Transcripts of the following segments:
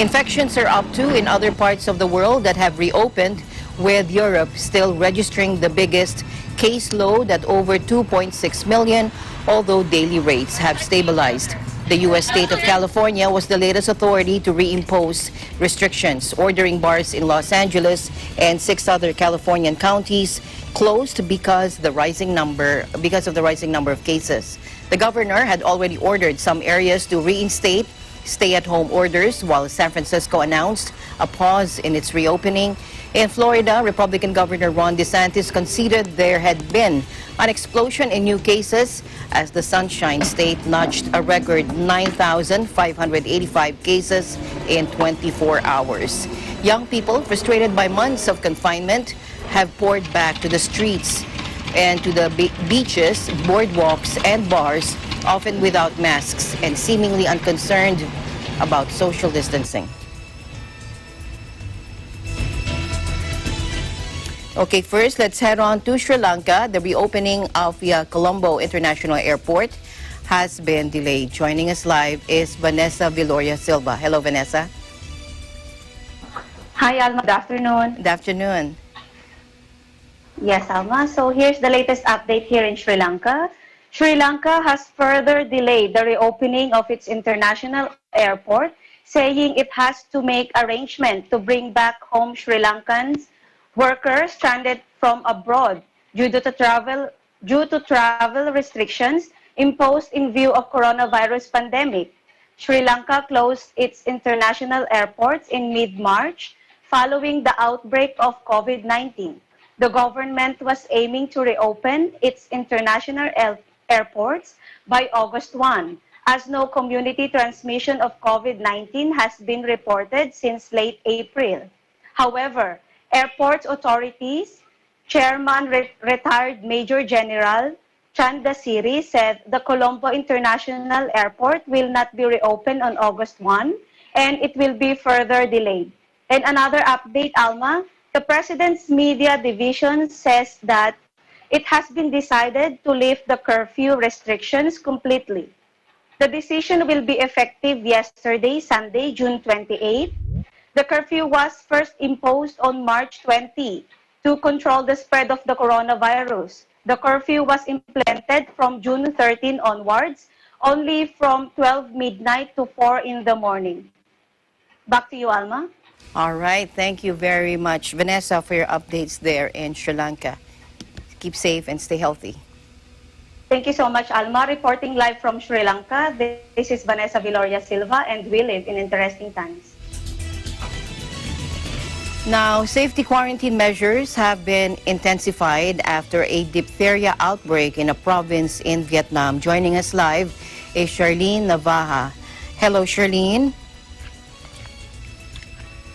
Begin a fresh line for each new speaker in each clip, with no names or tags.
Infections are up too in other parts of the world that have reopened, with Europe still registering the biggest caseload at over 2.6 million, although daily rates have stabilized. The U.S. state of California was the latest authority to reimpose restrictions, ordering bars in Los Angeles and 6 other Californian counties closed because of the rising number of cases. The governor had already ordered some areas to reinstate stay-at-home orders, while San Francisco announced a pause in its reopening. In Florida, Republican Governor Ron DeSantis conceded there had been an explosion in new cases as the Sunshine State notched a record 9,585 cases in 24 hours. Young people, frustrated by months of confinement, have poured back to the streets and to the beaches, boardwalks, and bars, often without masks and seemingly unconcerned about social distancing. Okay, first, let's head on to Sri Lanka. The reopening of the Colombo International Airport has been delayed. Joining us live is Vanessa Viloria Silva. Hello, Vanessa.
Hi, Alma. Good afternoon.
Good afternoon.
Yes, Alma. So here's the latest update here in Sri Lanka. Sri Lanka has further delayed the reopening of its international airport, saying it has to make arrangements to bring back home Sri Lankans workers stranded from abroad due to travel restrictions imposed in view of coronavirus pandemic. Sri Lanka closed its international airports in mid-March following the outbreak of COVID-19. The government was aiming to reopen its international airports by August 1, as no community transmission of COVID-19 has been reported since late April. However, airports authorities, Chairman retired Major General Chandasiri said the Colombo International Airport will not be reopened on August 1 and it will be further delayed. And another update, Alma, the President's Media Division says that it has been decided to lift the curfew restrictions completely. The decision will be effective yesterday, Sunday, June 28. The curfew was first imposed on March 20 to control the spread of the coronavirus. The curfew was implemented from June 13 onwards, only from 12 midnight to 4 in the morning. Back to you, Alma.
All right. Thank you very much, Vanessa, for your updates there in Sri Lanka. Keep safe and stay healthy.
Thank you so much, Alma. Reporting live from Sri Lanka, this is Vanessa Viloria Silva, and we live in interesting times.
Now, safety quarantine measures have been intensified after a diphtheria outbreak in a province in Vietnam. Joining us live is Charlene Navaja. Hello, Charlene.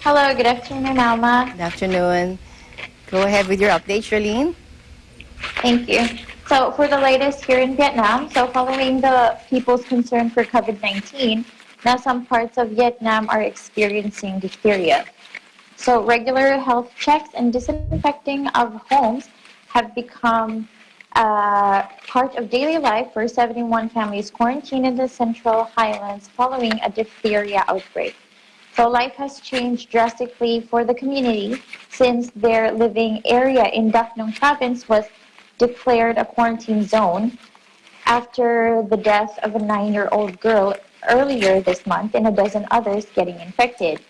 Hello, good afternoon, Alma.
Good afternoon. Go ahead with your update, Charlene.
Thank you. So for the latest here in Vietnam, so following the people's concern for COVID-19, now some parts of Vietnam are experiencing diphtheria. So regular health checks and disinfecting of homes have become part of daily life for 71 families quarantined in the Central Highlands following a diphtheria outbreak. So life has changed drastically for the community since their living area in Dak Nong province was declared a quarantine zone after the death of a 9-year-old girl earlier this month and a dozen others getting infected.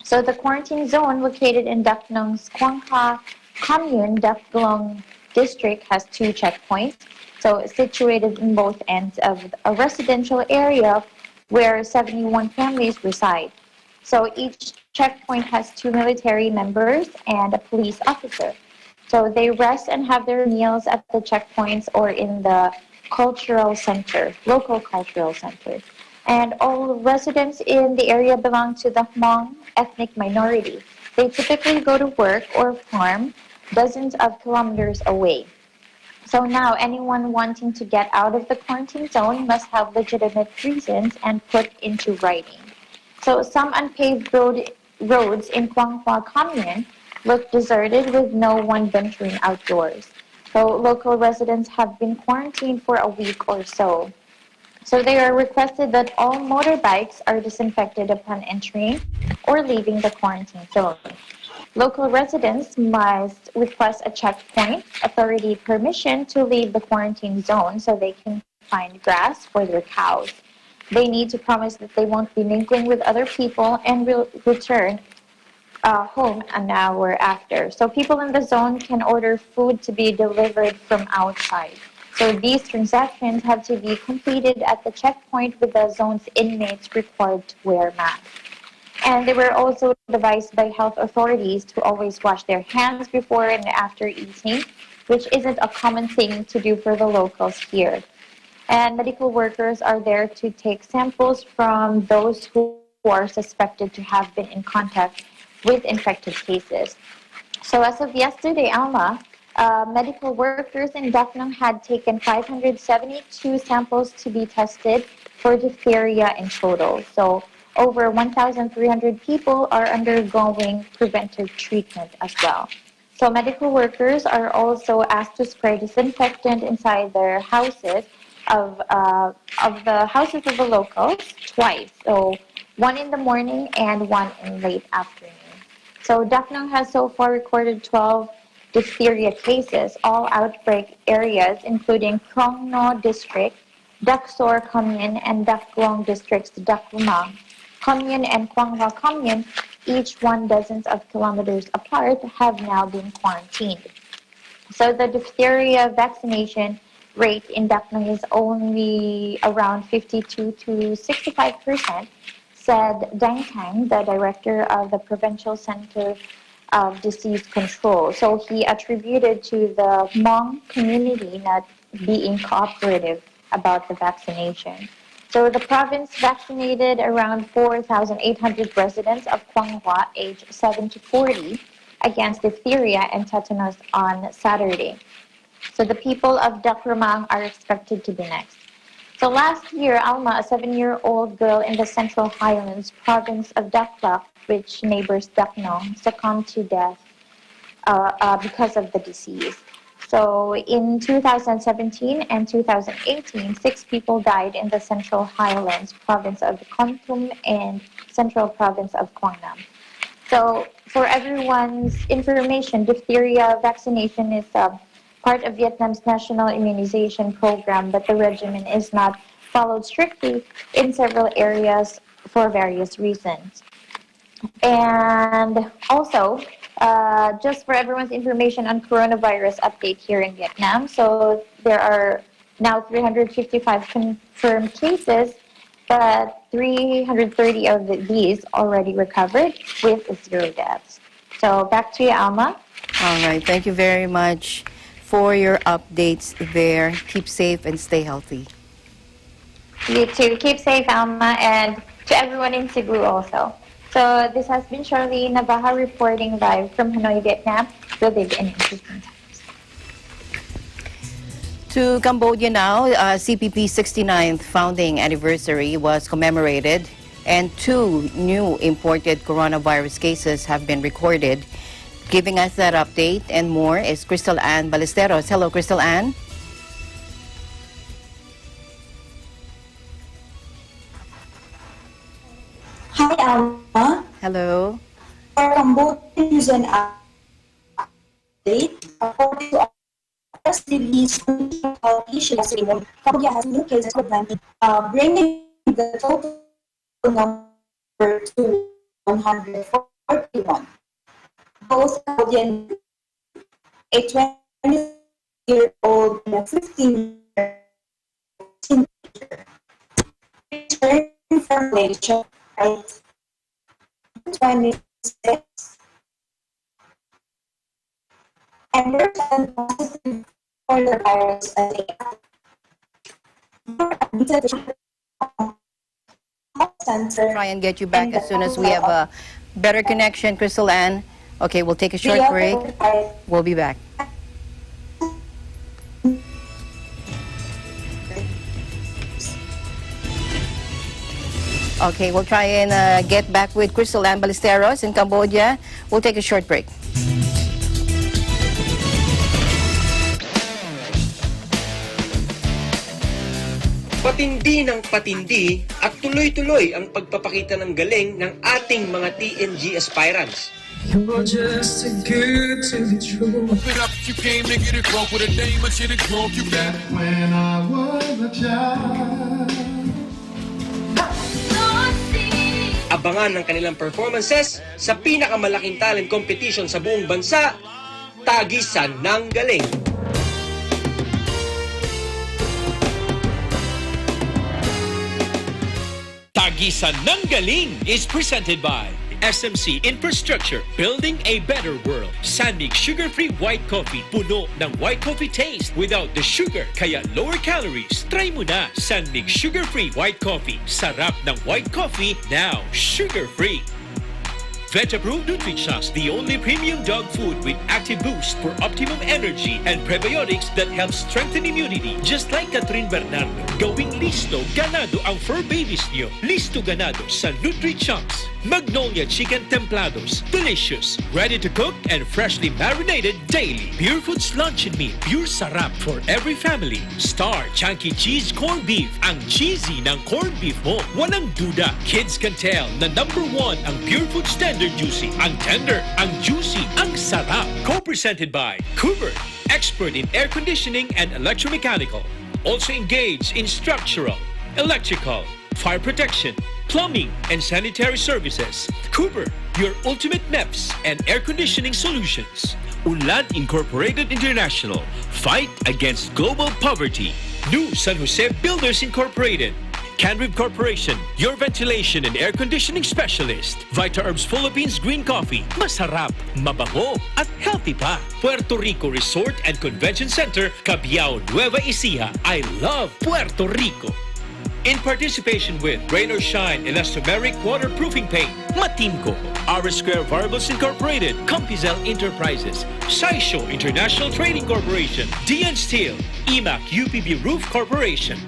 So the quarantine zone located in Dak Nong's Quang Ha commune, Dak Glong district, has 2 checkpoints. So situated in both ends of a residential area where 71 families reside. So each checkpoint has 2 military members and a police officer. So they rest and have their meals at the checkpoints or in the cultural center, local cultural center. And all residents in the area belong to the Hmong ethnic minority. They typically go to work or farm dozens of kilometers away. So now anyone wanting to get out of the quarantine zone must have legitimate reasons and put into writing. So some unpaved roads in Quang Hoa commune look deserted with no one venturing outdoors. So local residents have been quarantined for a week or so. So they are requested that all motorbikes are disinfected upon entering or leaving the quarantine zone. Local residents must request a checkpoint authority permission to leave the quarantine zone so they can find grass for their cows. They need to promise that they won't be mingling with other people and will return home an hour after. So people in the zone can order food to be delivered from outside. So these transactions have to be completed at the checkpoint with the zone's inmates required to wear masks. And they were also advised by health authorities to always wash their hands before and after eating, which isn't a common thing to do for the locals here. And medical workers are there to take samples from those who are suspected to have been in contact with infected cases. So as of yesterday, Alma, medical workers in Daknong had taken 572 samples to be tested for diphtheria in total. So over 1,300 people are undergoing preventive treatment as well. So medical workers are also asked to spray disinfectant inside their houses of the houses of the locals twice. So one in the morning and one in late afternoon. So Daknong has so far recorded 12 diphtheria cases, all outbreak areas including Krongno District, Daksor Commune, and Daklong Districts, Dakumang Commune and Kwanghwa Commune, each one dozens of kilometers apart, have now been quarantined. So the diphtheria vaccination rate in Daknong is only around 52 to 65%, said Dang Tang, the director of the Provincial Center of Disease Control. So he attributed to the Hmong community not being cooperative about the vaccination. So the province vaccinated around 4,800 residents of Kwanghwa aged 7 to 40 against diphtheria and tetanus on Saturday. So the people of Dakramang are expected to be next. So last year, Alma, a 7-year-old girl in the Central Highlands province of Daklak, which neighbors Daknong, succumbed to death because of the disease. So in 2017 and 2018, 6 people died in the Central Highlands province of Kontum and Central province of Quang Nam. So for everyone's information, diphtheria vaccination is part of Vietnam's national immunization program, but the regimen is not followed strictly in several areas for various reasons. And also, just for everyone's information on coronavirus update here in Vietnam, so there are now 355 confirmed cases, but 330 of these already recovered with 0 deaths. So back to you, Alma.
All right. Thank you very much for your updates there. Keep safe and stay healthy.
You too. Keep safe, Alma, and to everyone in Cebu also. So this has been Charlene Navaja reporting live from Hanoi, Vietnam. We live in interesting times.
To Cambodia now, CPP's 69th founding anniversary was commemorated and 2 new imported coronavirus cases have been recorded. Giving us that update and more is Crystal Ann Ballesteros. Hello, Crystal Ann.
Hi, Alma.
Hello.
For Cambodia news and update, according to our press release, Cambodia has new cases of COVID-19, bringing the total number to 141. Both Cambodian, a 20-year-old and a 15-year-old teenager, returned from Malaysia at 26 and were found positive for the virus as
Try and get you back as soon as we have a better connection, Crystal Ann. Okay, we'll take a short break. We'll be back. Okay, we'll try and get back with Crystal Ann Ballesteros in Cambodia. We'll take a short break.
Patindi ng patindi at tuloy-tuloy ang pagpapakita ng galing ng ating mga TNG aspirants.
You're just too good to be true.
Open up, you came to get it broke with a dame, but you didn't broke you back.
When I was a child.
Abangan ng kanilang performances sa pinakamalaking talent competition sa buong bansa, Tagisan ng Galing.
Tagisan ng Galing is presented by SMC Infrastructure, building a better world. Sanmig sugar-free white coffee, puno ng white coffee taste without the sugar, kaya lower calories. Try mo na Sanmig sugar-free white coffee. Sarap ng white coffee, now sugar-free. Veg-approved Nutrichos, the only premium dog food with active boost for optimum energy and prebiotics that help strengthen immunity. Just like Catherine Bernardo, gawing listo, ganado ang fur babies niyo. Listo ganado sa Nutrichos. Magnolia Chicken Templados, delicious, ready to cook and freshly marinated daily. Pure Foods Luncheon Meat, pure sarap for every family. Star Chunky Cheese Corned Beef, ang cheesy ng corned beef mo. Walang duda, kids can tell na #1 ang Pure Foods Tender Juicy. Ang tender, ang juicy, ang sarap. Co-presented by Cooper, expert in air conditioning and electromechanical. Also engaged in structural, electrical, fire protection, plumbing, and sanitary services. Cooper, your ultimate MEPS and air conditioning solutions. Unlan Incorporated International, fight against global poverty. New San Jose Builders Incorporated. Canrib Corporation, your ventilation and air conditioning specialist. Vita Herbs Philippines Green Coffee, masarap, mabango, at healthy pa. Puerto Rico Resort and Convention Center, Cabiao, Nueva Ecija. I love Puerto Rico. In participation with Rain or Shine Elastomeric Waterproofing Paint, Matimco, R Square Variables Incorporated, Compizel Enterprises, Saisho International Trading Corporation, DN Steel, IMAC UPV Roof Corporation.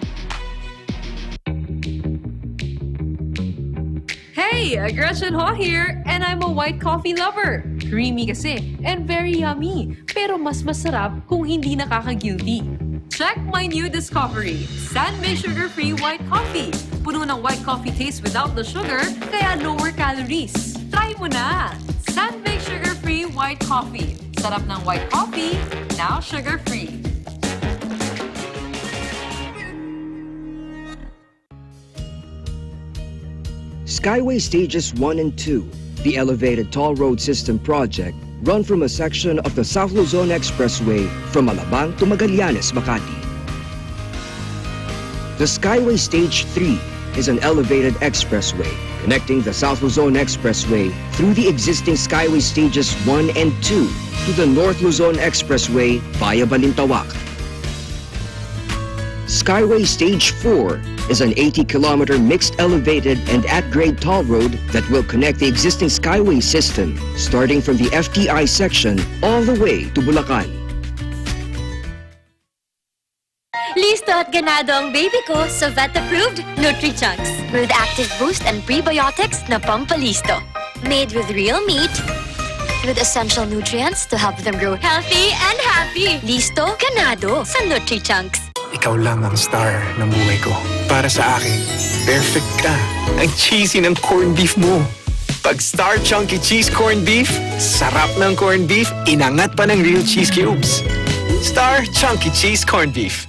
Hey, Gretchen Ho here, and I'm a white coffee lover. Creamy kasi, and very yummy. Pero mas masarap kung hindi nakaka-guilty. Check my new discovery, Sanmig Sugar-Free White Coffee. Puno ng white coffee taste without the sugar, kaya lower calories. Try mo na! Sanmig Sugar-Free White Coffee. Sarap ng white coffee, now sugar-free.
Skyway Stages 1 and 2, the elevated toll road system project, run from a section of the South Luzon Expressway from Alabang to Magallanes, Makati. The Skyway Stage 3 is an elevated expressway connecting the South Luzon Expressway through the existing Skyway Stages 1 and 2 to the North Luzon Expressway via Balintawak. Skyway Stage 4 is an 80-kilometer mixed elevated and at-grade toll road that will connect the existing Skyway system starting from the FTI section all the way to Bulacan.
Listo at ganado ang baby ko sa vet-approved Nutrichunks with active boost and prebiotics na pampalisto. Made with real meat, with essential nutrients to help them grow healthy and happy. Listo, ganado sa Nutrichunks.
Ikaw lang ang star ng buhay ko. Para sa akin, perfect ka. Ang cheesy ng corned beef mo. Pag Star Chunky Cheese Corned Beef, sarap ng corned beef, inangat pa ng real cheese cubes. Star Chunky Cheese Corned Beef.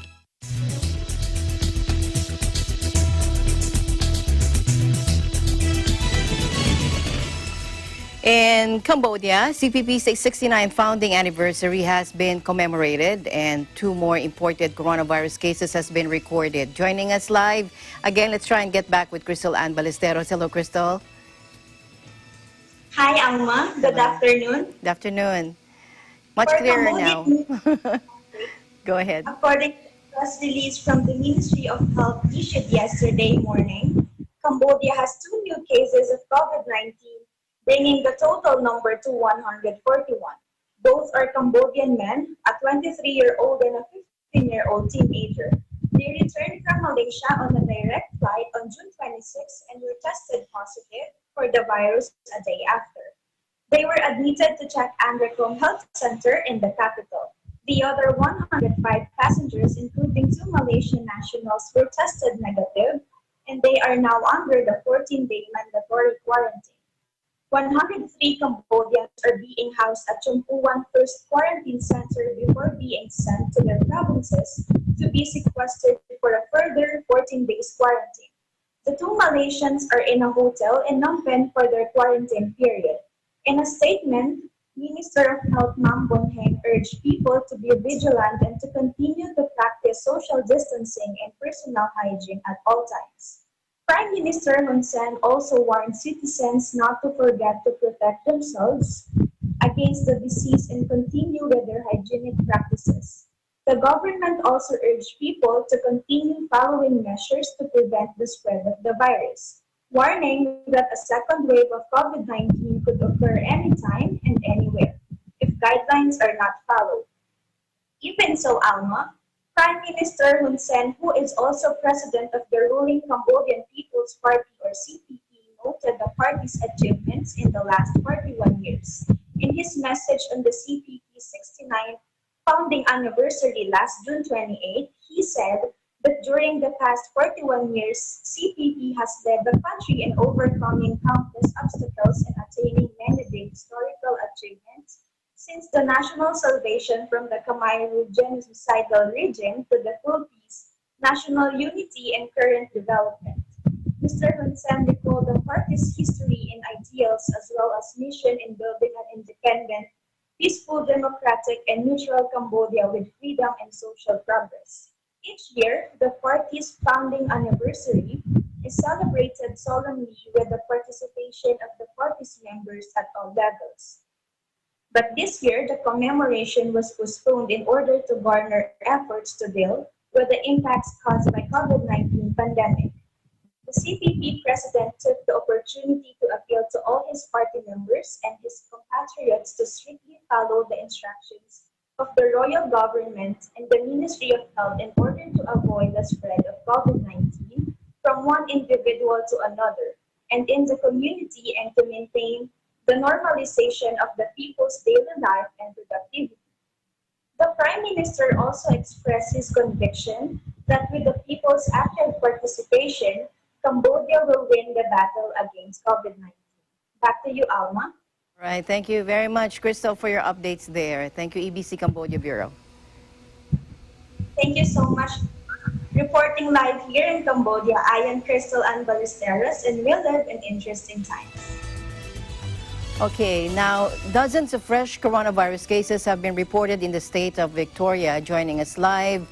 In Cambodia, CPP's 69th founding anniversary has been commemorated and 2 more imported coronavirus cases has been recorded. Joining us live, again, let's try and get back with Crystal Ann Ballesteros. Hello, Crystal.
Hi, Alma. Good afternoon.
Good afternoon. Much clearer now. Go ahead.
According to the press release from the Ministry of Health issued yesterday morning, Cambodia has 2 new cases of COVID-19, bringing the total number to 141. Both are Cambodian men, a 23-year-old and a 15-year-old teenager. They returned from Malaysia on a direct flight on June 26 and were tested positive for the virus a day after. They were admitted to Chak Andricom Health Center in the capital. The other 105 passengers, including 2 Malaysian nationals, were tested negative, and they are now under the 14-day mandatory quarantine. 103 Cambodians are being housed at Chumpuan First Quarantine Center before being sent to their provinces to be sequestered for a further 14 days quarantine. The 2 Malaysians are in a hotel in Phnom Penh for their quarantine period. In a statement, Minister of Health Mam Bonheng urged people to be vigilant and to continue to practice social distancing and personal hygiene at all times. Prime Minister Hun Sen also warned citizens not to forget to protect themselves against the disease and continue with their hygienic practices. The government also urged people to continue following measures to prevent the spread of the virus, warning that a second wave of COVID-19 could occur anytime and anywhere if guidelines are not followed. Even so, Alma, Prime Minister Hun Sen, who is also president of the ruling Cambodian People's Party or CPP, noted the party's achievements in the last 41 years. In his message on the CPP's 69th founding anniversary last June 28, he said that during the past 41 years, CPP has led the country in overcoming countless obstacles and attaining many big historical achievements since the national salvation from the Khmer genocidal regime to the full peace, national unity, and current development. Mr. Hun Sen recalled the party's history and ideals as well as mission in building an independent, peaceful, democratic, and neutral Cambodia with freedom and social progress. Each year, the party's founding anniversary is celebrated solemnly with the participation of the party's members at all levels. But this year, the commemoration was postponed in order to garner efforts to deal with the impacts caused by COVID-19 pandemic. The CPP president took the opportunity to appeal to all his party members and his compatriots to strictly follow the instructions of the royal government and the Ministry of Health in order to avoid the spread of COVID-19 from one individual to another and in the community and to maintain the normalization of the people's daily life and productivity. The Prime Minister also expressed his conviction that with the people's active participation, Cambodia will win the battle against COVID-19. Back to you, Alma.
Right. Thank you very much, Crystal, for your updates there. Thank you, EBC Cambodia Bureau.
Thank you so much. Reporting live here in Cambodia, I am Crystal Ann Ballesteros, and we live in interesting times.
Okay, now dozens of fresh coronavirus cases have been reported in the state of Victoria. Joining us live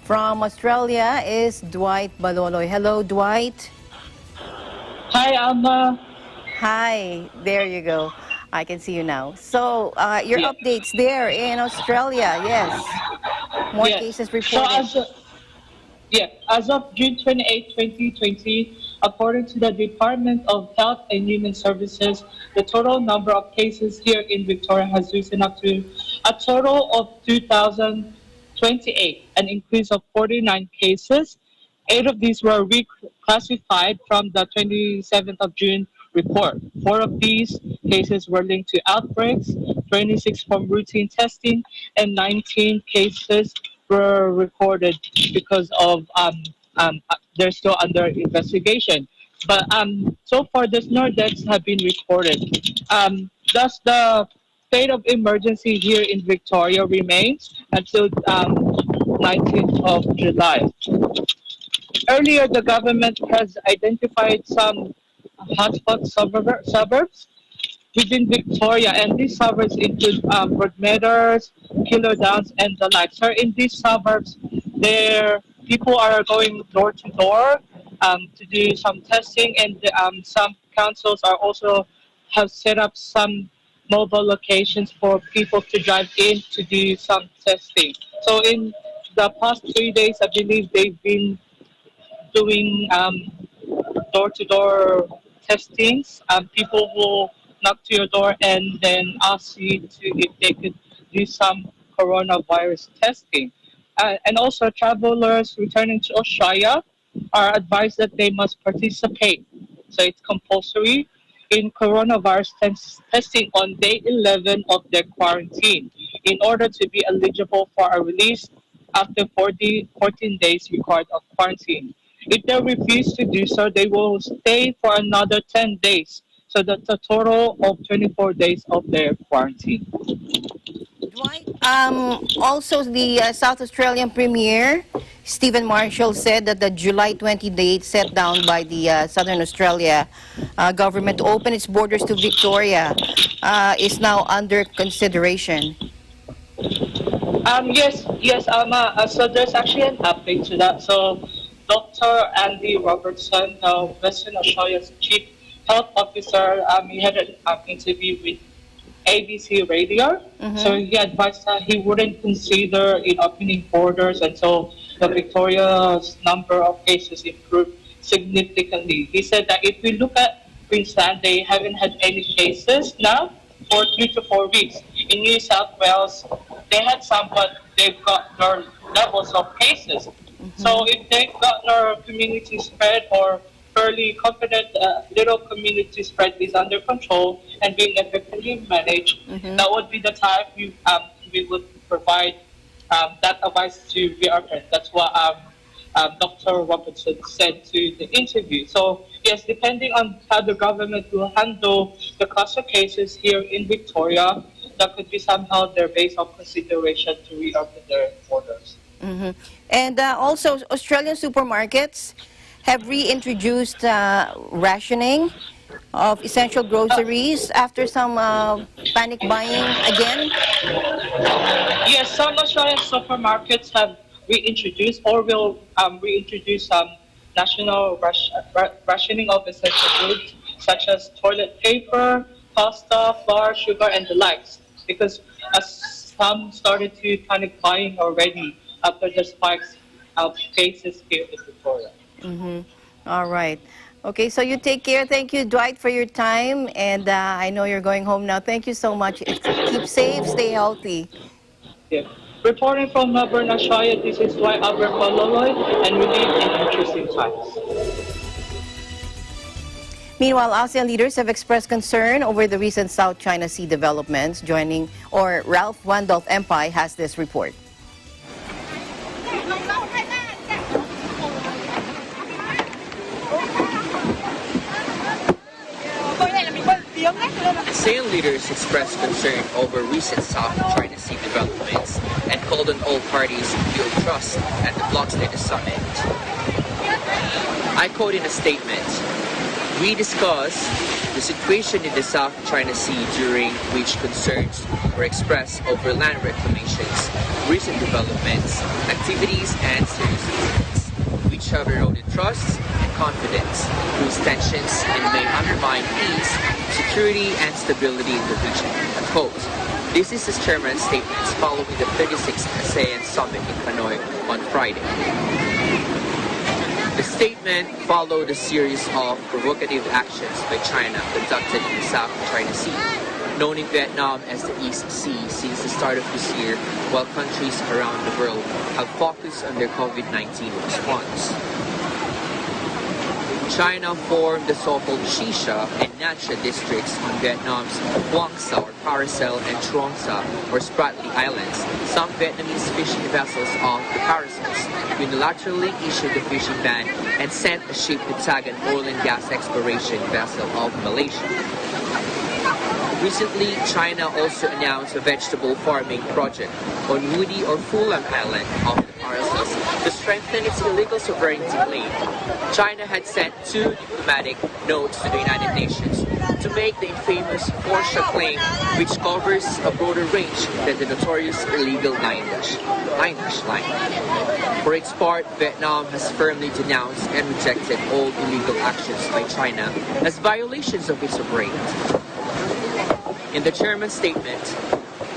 from Australia is Dwight Baloloy. Hello, Dwight.
Hi, Alma.
Hi, there you go. I can see you now. So, your updates there in Australia, yes. More cases reported.
So as of June 28, 2020, according to the Department of Health and Human Services, the total number of cases here in Victoria has risen up to a total of 2,028, an increase of 49 cases. 8 of these were reclassified from the 27th of June report. 4 of these cases were linked to outbreaks, 26 from routine testing, and 19 cases were recorded because of they're still under investigation. But so far, there's no deaths have been reported. Thus, the state of emergency here in Victoria remains until 19th of July. Earlier, the government has identified some hotspot suburbs within Victoria, and these suburbs include Broadmeadows, Kilo Downs, and the like. So in these suburbs, people are going door to door to do some testing, and some councils are also have set up some mobile locations for people to drive in to do some testing. So in the past 3 days, I believe they've been doing door-to-door testings. People will knock to your door and then ask you if they could do some coronavirus testing. And also, travelers returning to Australia are advised that they must participate. So it's compulsory in coronavirus testing on day 11 of their quarantine. in order to be eligible for a release after 14 days required of quarantine. If they refuse to do so, they will stay for another 10 days. So that's a total of 24 days of their quarantine.
Also, the South Australian Premier, Stephen Marshall, said that the July 20 date set down by the Southern Australia government to open its borders to Victoria is now under consideration.
So there's actually an update to that. So Dr. Andy Robertson, Western Australia's Chief Health Officer, he had an interview with ABC Radio. So he advised that he wouldn't consider in opening borders until the Victoria's number of cases improved significantly. He said that if we look at Queensland, they haven't had any cases now for 3 to 4 weeks. In New South Wales, they had some, but they've got their levels of cases. So if they've got their community spread or fairly confident little community spread is under control and being effectively managed, that would be the time we would provide that advice to reopen. That's what Dr. Robertson said to the interview. So yes, depending on how the government will handle the cluster cases here in Victoria, that could be somehow their base of consideration to reopen their borders.
And also, Australian supermarkets have reintroduced rationing of essential groceries after some panic buying again.
Yes, some Australian supermarkets have reintroduced or will reintroduce national rationing of essential goods such as toilet paper, pasta, flour, sugar, and the likes, because some started to panic buying already after the spikes of cases here in Victoria.
All right. Okay, so you take care. Thank you, Dwight, for your time. And I know you're going home now. Thank you so much. Keep safe, stay healthy.
Yeah. Reporting from Melbourne, Australia, this is Dwight Albert Maloloy, and we live in interesting times.
Meanwhile, ASEAN leaders have expressed concern over the recent South China Sea developments. Ralph Wandolph Empire has this report.
ASEAN leaders expressed concern over recent South China Sea developments and called on all parties to build trust at the bloc's latest summit. I quote in a statement, "We discussed the situation in the South China Sea during which concerns were expressed over land reclamations, recent developments, activities and serious incidents, which have eroded trust and confidence, whose tensions and may undermine peace, security and stability in the region." Quote. This is the chairman's statements following the 36th ASEAN Summit in Hanoi on Friday. The statement followed a series of provocative actions by China conducted in the South China Sea, known in Vietnam as the East Sea since the start of this year, while countries around the world have focused on their COVID-19 response. China formed the so-called Shisha and Nacha districts on Vietnam's Quang Sa or Paracel and Truong Sa or Spratly Islands. Some Vietnamese fishing vessels off the Paracels unilaterally issued a fishing ban and sent a ship to tag an oil and gas exploration vessel of Malaysia. Recently, China also announced a vegetable farming project on Woody or Fulam Island off the Paracels to strengthen its illegal sovereignty claim. China had sent 2 diplomatic notes to the United Nations to make the infamous Porsche claim, which covers a broader range than the notorious illegal Nine Dash line. For its part, Vietnam has firmly denounced and rejected all illegal actions by China as violations of its sovereignty. In the chairman's statement,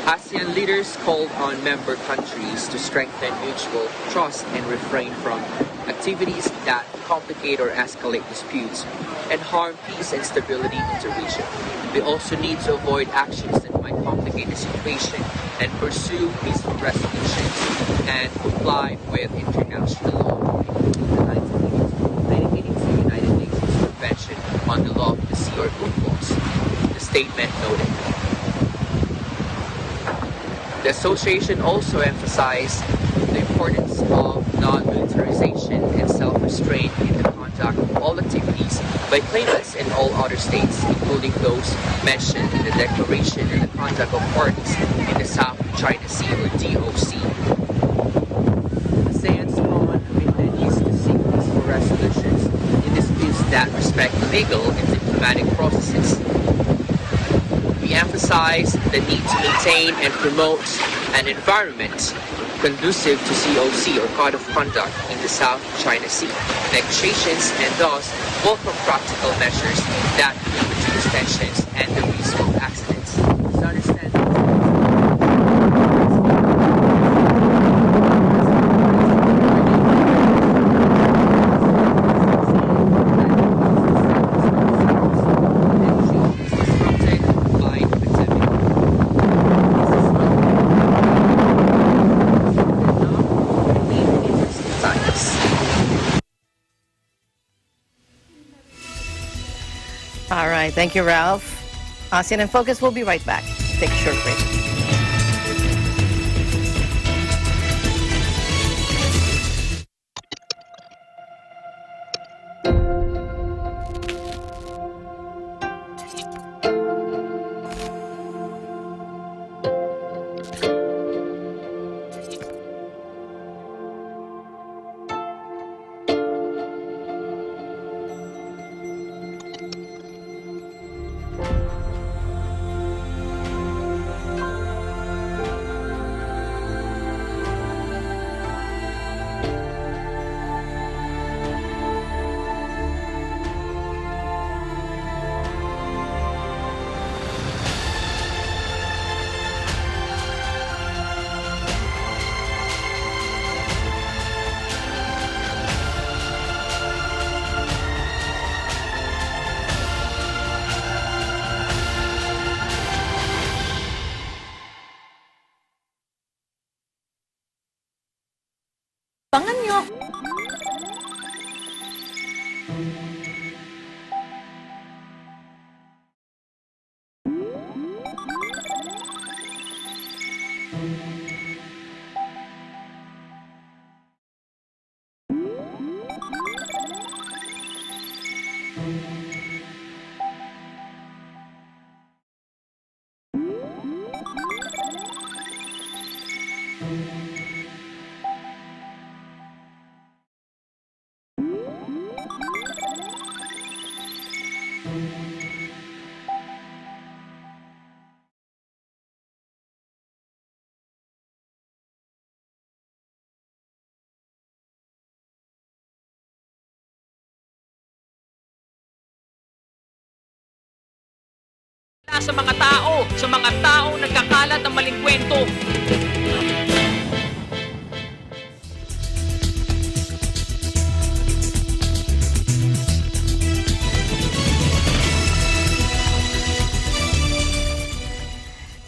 ASEAN leaders called on member countries to strengthen mutual trust and refrain from activities that complicate or escalate disputes and harm peace and stability in the region. We also need to avoid actions that might complicate the situation and pursue peaceful resolutions and comply with international law, dedicating to the United Nations Convention on the Law of the Sea or UNCLOS. The statement noted. The association also emphasized the importance of non-militarization and self-restraint in the conduct of all activities by claimants in all other states, including those mentioned in the declaration and the conduct of parties in the South China Sea or DOC. ASEAN's strong commitment is to seek peaceful resolutions in disputes that respect legal and diplomatic processes. We emphasize the need to maintain and promote an environment conducive to COC or Code of Conduct in the South China Sea negotiations, and thus welcome practical measures that can reduce tensions and the risk of accidents. To understand
All right, thank you, Ralph. ASEAN in Focus will be right back. Take a short break. Pangan nyo.
Sa mga tao nagkakalat ng maling kwento.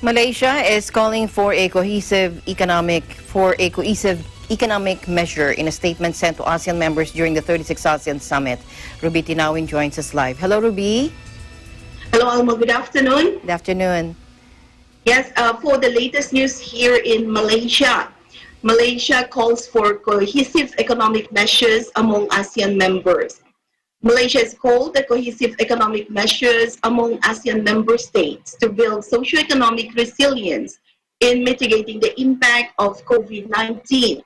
Malaysia is calling for a cohesive economic measure in a statement sent to ASEAN members during the 36th ASEAN Summit. Ruby Tinawin joins us live. Hello, Ruby.
Hello, Alma. Good afternoon.
Good afternoon.
Yes, for the latest news here in Malaysia, Malaysia calls for cohesive economic measures among ASEAN members. Malaysia has called the cohesive economic measures among ASEAN member states to build socioeconomic resilience in mitigating the impact of COVID-19.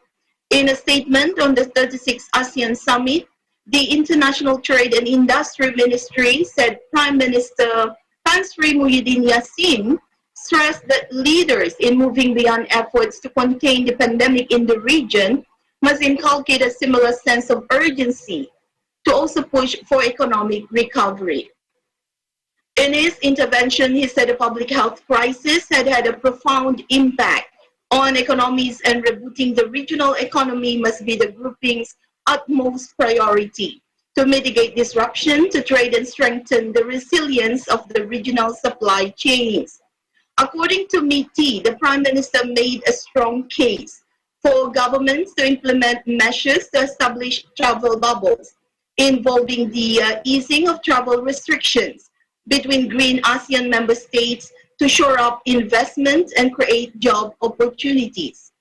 In a statement on the 36th ASEAN Summit, the International Trade and Industry Ministry said Prime Minister Tan Sri Muhyiddin Yassin stressed that leaders in moving beyond efforts to contain the pandemic in the region must inculcate a similar sense of urgency to also push for economic recovery. In his intervention, he said the public health crisis had had a profound impact on economies, and rebooting the regional economy must be the grouping's utmost priority to mitigate disruption to trade and strengthen the resilience of the regional supply chains. According to MITI, the Prime Minister made a strong case for governments to implement measures to establish travel bubbles involving the easing of travel restrictions between green ASEAN member states to shore up investment and create job opportunities.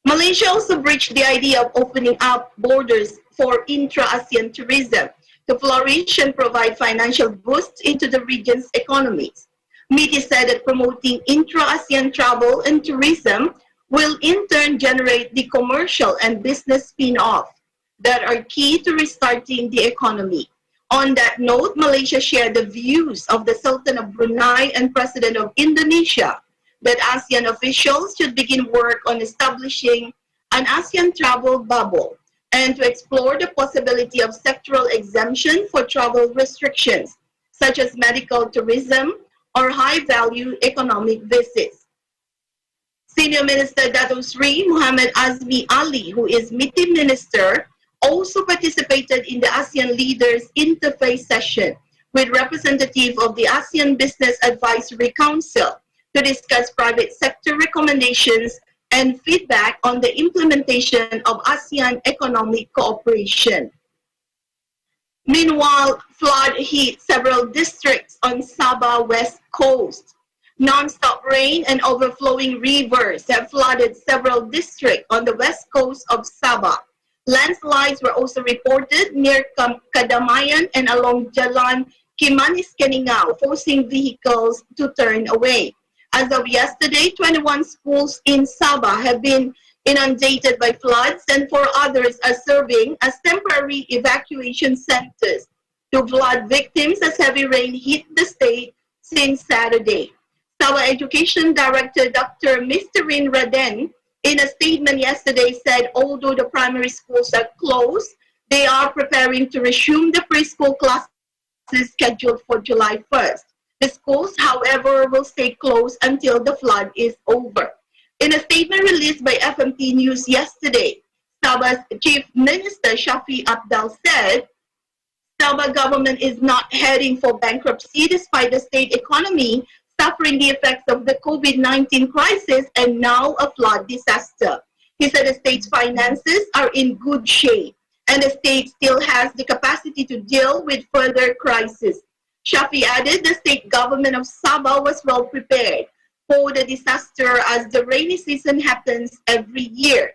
Malaysia also breached the idea of opening up borders for intra-ASEAN tourism to flourish and provide financial boost into the region's economies. MITI said that promoting intra-ASEAN travel and tourism will in turn generate the commercial and business spin-off that are key to restarting the economy. On that note, Malaysia shared the views of the Sultan of Brunei and President of Indonesia that ASEAN officials should begin work on establishing an ASEAN travel bubble and to explore the possibility of sectoral exemption for travel restrictions, such as medical tourism or high-value economic visits. Senior Minister Dato Sri Muhammad Azmi Ali, who is MITI Minister, also participated in the ASEAN Leaders Interface session with representative of the ASEAN Business Advisory Council to discuss private sector recommendations and feedback on the implementation of ASEAN economic cooperation. Meanwhile, flood hit several districts on Sabah West Coast. Non-stop rain and overflowing rivers have flooded several districts on the west coast of Sabah. Landslides were also reported near Kadamayan and along Jalan Kimanis Keningau, forcing vehicles to turn away. As of yesterday, 21 schools in Sabah have been inundated by floods, and 4 others are serving as temporary evacuation centers to flood victims as heavy rain hit the state since Saturday. Sabah Education Director Dr. Misterin Raden, in a statement yesterday, said although the primary schools are closed, they are preparing to resume the preschool classes scheduled for July 1st. The schools, however, will stay closed until the flood is over. In a statement released by FMT News yesterday, Sabah's Chief Minister Shafi Abdal said, Sabah government is not heading for bankruptcy despite the state economy suffering the effects of the COVID-19 crisis and now a flood disaster. He said the state's finances are in good shape and the state still has the capacity to deal with further crises. Shafi added the state government of Sabah was well prepared for the disaster as the rainy season happens every year.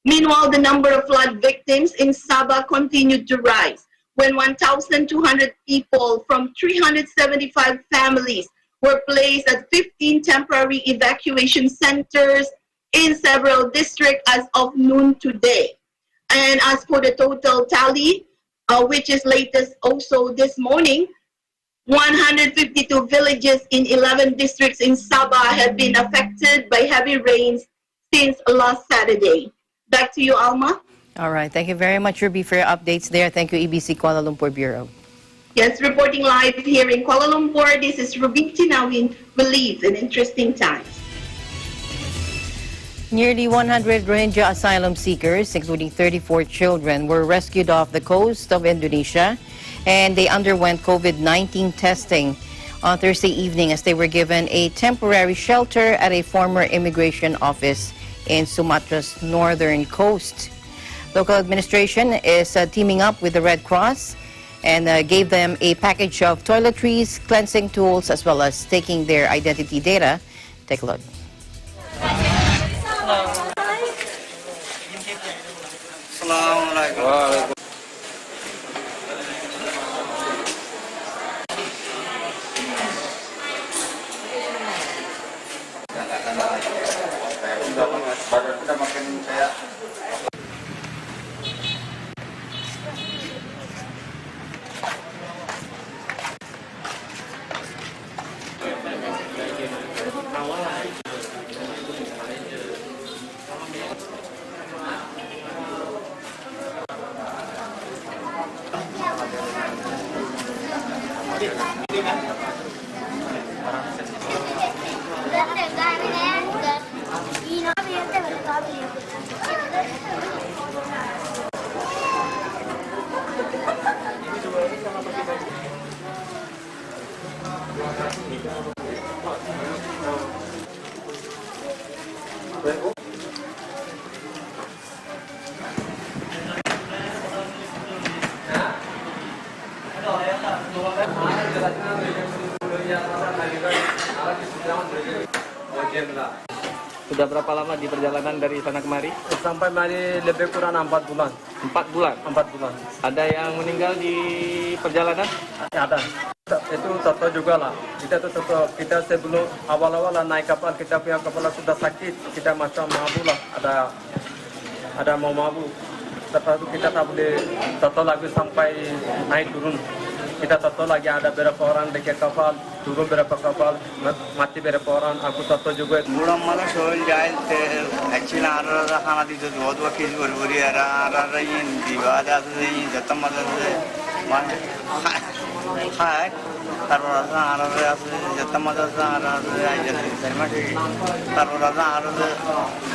Meanwhile, the number of flood victims in Sabah continued to rise when 1,200 people from 375 families were placed at 15 temporary evacuation centers in several districts as of noon today. And as for the total tally, which is latest also this morning, 152 villages in 11 districts in Sabah have been affected by heavy rains since last Saturday. Back to you, Alma.
All right. Thank you very much, Ruby, for your updates there. Thank you, EBC Kuala Lumpur Bureau.
Yes, reporting live here in Kuala Lumpur. This is Ruby Tinawin, Relief in Interesting Times.
Nearly 100 Rohingya asylum seekers, including 34 children, were rescued off the coast of Indonesia, and they underwent COVID-19 testing on Thursday evening as they were given a temporary shelter at a former immigration office in Sumatra's northern coast. Local administration is teaming up with the Red Cross and gave them a package of toiletries, cleansing tools, as well as taking their identity data. Take a look.
Sudah berapa lama di perjalanan dari sana kemari?
Sampai mari lebih kurang 4 bulan.
4 bulan?
4 bulan.
Ada yang meninggal di perjalanan?
Ada. Itu toto juga lah. Kita sebelum awal-awal naik kapal, kita punya kepala sudah sakit. Kita macam mabuk lah. Ada mau mabuk. Setelah itu kita tak boleh toto lagi sampai naik turun. Kita toto lagi ada berapa orang dekat kapal, turun berapa kapal, mati berapa orang. Aku toto juga.
Mulam malah soal jail actually arah khana di tu dua kis berburi arah ini di bawah tu ini jatuh malah mana hai taruh arah jatuh malah arah jadi saya masih taruh arah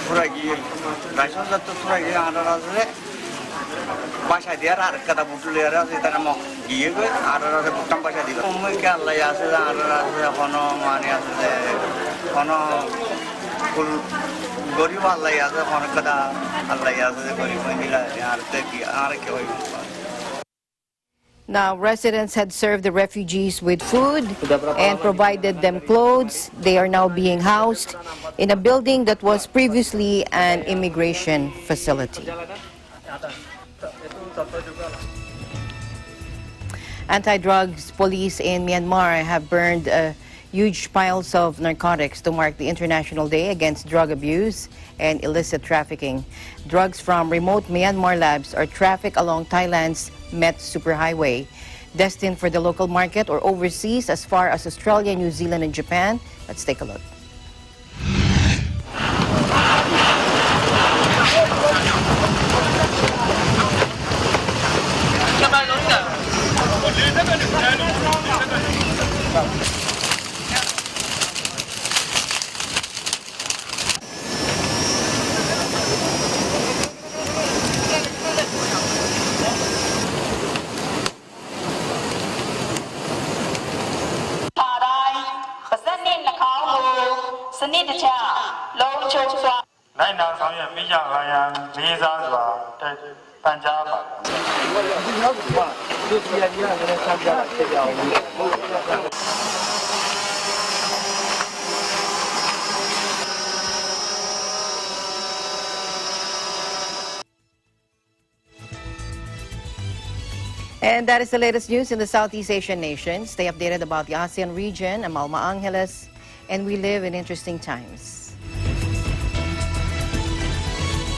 pura gigi, rasanya jatuh pura gigi arah bahasa dia kata butuh liara sih tanah mau gigi gue arah bukan bahasa dia. Mungkin Allah ya sudah arah kono mana sudah kono kul gori Allah ya sudah kono kata Allah ya sudah gori mengira arah keway.
Now, residents had served the refugees with food and provided them clothes. They are now being housed in a building that was previously an immigration facility. Anti-drugs police in Myanmar have burned huge piles of narcotics to mark the International Day Against Drug Abuse and Illicit Trafficking. Drugs from remote Myanmar labs are trafficked along Thailand's Met Superhighway, destined for the local market or overseas as far as Australia, New Zealand, and Japan. Let's take a look. And that is the latest news in the Southeast Asian nations. Stay updated about the ASEAN region. I'm Alma Angeles, and we live in interesting times.